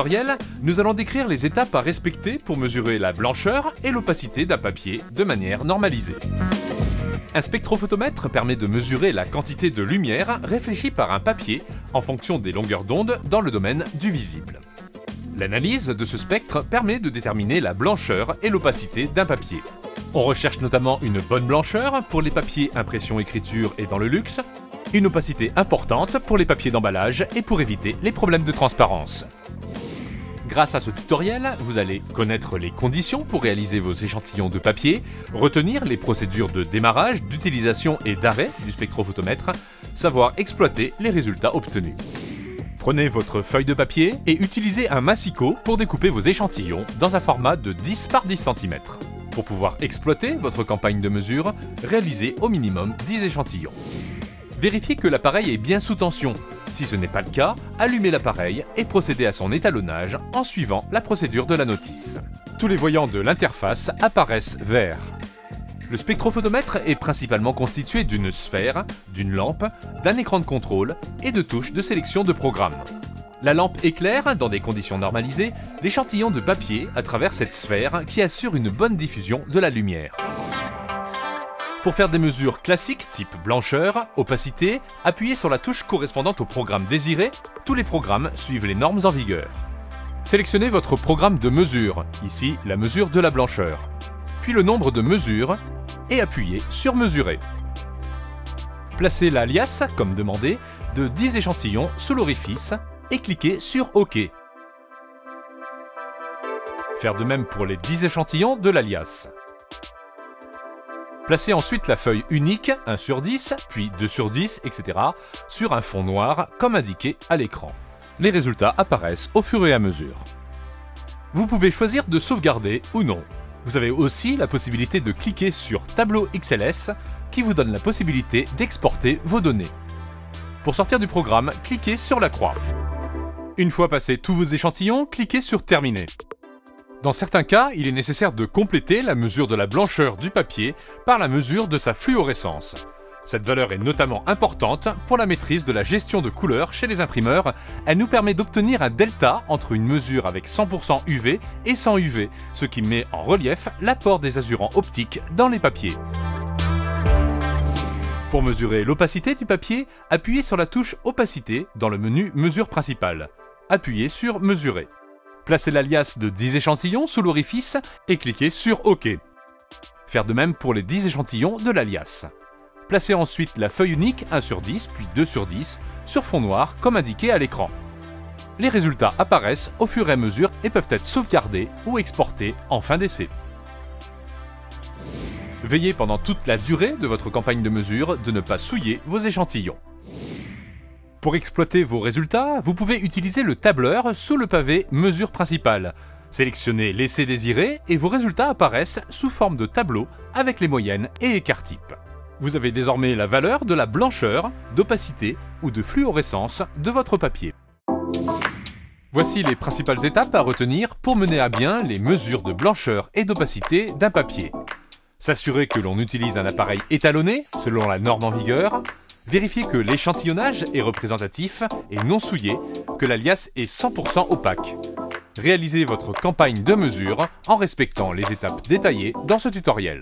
tutoriel, nous allons décrire les étapes à respecter pour mesurer la blancheur et l'opacité d'un papier de manière normalisée. Un spectrophotomètre permet de mesurer la quantité de lumière réfléchie par un papier en fonction des longueurs d'onde dans le domaine du visible. L'analyse de ce spectre permet de déterminer la blancheur et l'opacité d'un papier. On recherche notamment une bonne blancheur pour les papiers impression-écriture et dans le luxe, une opacité importante pour les papiers d'emballage et pour éviter les problèmes de transparence. Grâce à ce tutoriel, vous allez connaître les conditions pour réaliser vos échantillons de papier, retenir les procédures de démarrage, d'utilisation et d'arrêt du spectrophotomètre, savoir exploiter les résultats obtenus. Prenez votre feuille de papier et utilisez un massicot pour découper vos échantillons dans un format de 10 par 10 cm. Pour pouvoir exploiter votre campagne de mesure, réalisez au minimum 10 échantillons. Vérifiez que l'appareil est bien sous tension. Si ce n'est pas le cas, allumez l'appareil et procédez à son étalonnage en suivant la procédure de la notice. Tous les voyants de l'interface apparaissent verts. Le spectrophotomètre est principalement constitué d'une sphère, d'une lampe, d'un écran de contrôle et de touches de sélection de programmes. La lampe éclaire, dans des conditions normalisées, l'échantillon de papier à travers cette sphère qui assure une bonne diffusion de la lumière. Pour faire des mesures classiques type blancheur, opacité, appuyez sur la touche correspondante au programme désiré. Tous les programmes suivent les normes en vigueur. Sélectionnez votre programme de mesure, ici la mesure de la blancheur, puis le nombre de mesures et appuyez sur Mesurer. Placez l'alias, comme demandé, de 10 échantillons sous l'orifice et cliquez sur OK. Faire de même pour les 10 échantillons de l'alias. Placez ensuite la feuille unique 1 sur 10, puis 2 sur 10, etc. sur un fond noir comme indiqué à l'écran. Les résultats apparaissent au fur et à mesure. Vous pouvez choisir de sauvegarder ou non. Vous avez aussi la possibilité de cliquer sur Tableau XLS qui vous donne la possibilité d'exporter vos données. Pour sortir du programme, cliquez sur la croix. Une fois passés tous vos échantillons, cliquez sur Terminer. Dans certains cas, il est nécessaire de compléter la mesure de la blancheur du papier par la mesure de sa fluorescence. Cette valeur est notamment importante pour la maîtrise de la gestion de couleurs chez les imprimeurs. Elle nous permet d'obtenir un delta entre une mesure avec 100% UV et sans UV, ce qui met en relief l'apport des azurants optiques dans les papiers. Pour mesurer l'opacité du papier, appuyez sur la touche Opacité dans le menu Mesure principale. Appuyez sur Mesurer. Placez l'alias de 10 échantillons sous l'orifice et cliquez sur OK. Faire de même pour les 10 échantillons de l'alias. Placez ensuite la feuille unique 1 sur 10 puis 2 sur 10 sur fond noir comme indiqué à l'écran. Les résultats apparaissent au fur et à mesure et peuvent être sauvegardés ou exportés en fin d'essai. Veillez pendant toute la durée de votre campagne de mesure de ne pas souiller vos échantillons. Pour exploiter vos résultats, vous pouvez utiliser le tableur sous le pavé Mesure principale. Sélectionnez l'essai désiré et vos résultats apparaissent sous forme de tableau avec les moyennes et écarts types. Vous avez désormais la valeur de la blancheur, d'opacité ou de fluorescence de votre papier. Voici les principales étapes à retenir pour mener à bien les mesures de blancheur et d'opacité d'un papier. S'assurer que l'on utilise un appareil étalonné selon la norme en vigueur. Vérifiez que l'échantillonnage est représentatif et non souillé, que l'alias est 100% opaque. Réalisez votre campagne de mesure en respectant les étapes détaillées dans ce tutoriel.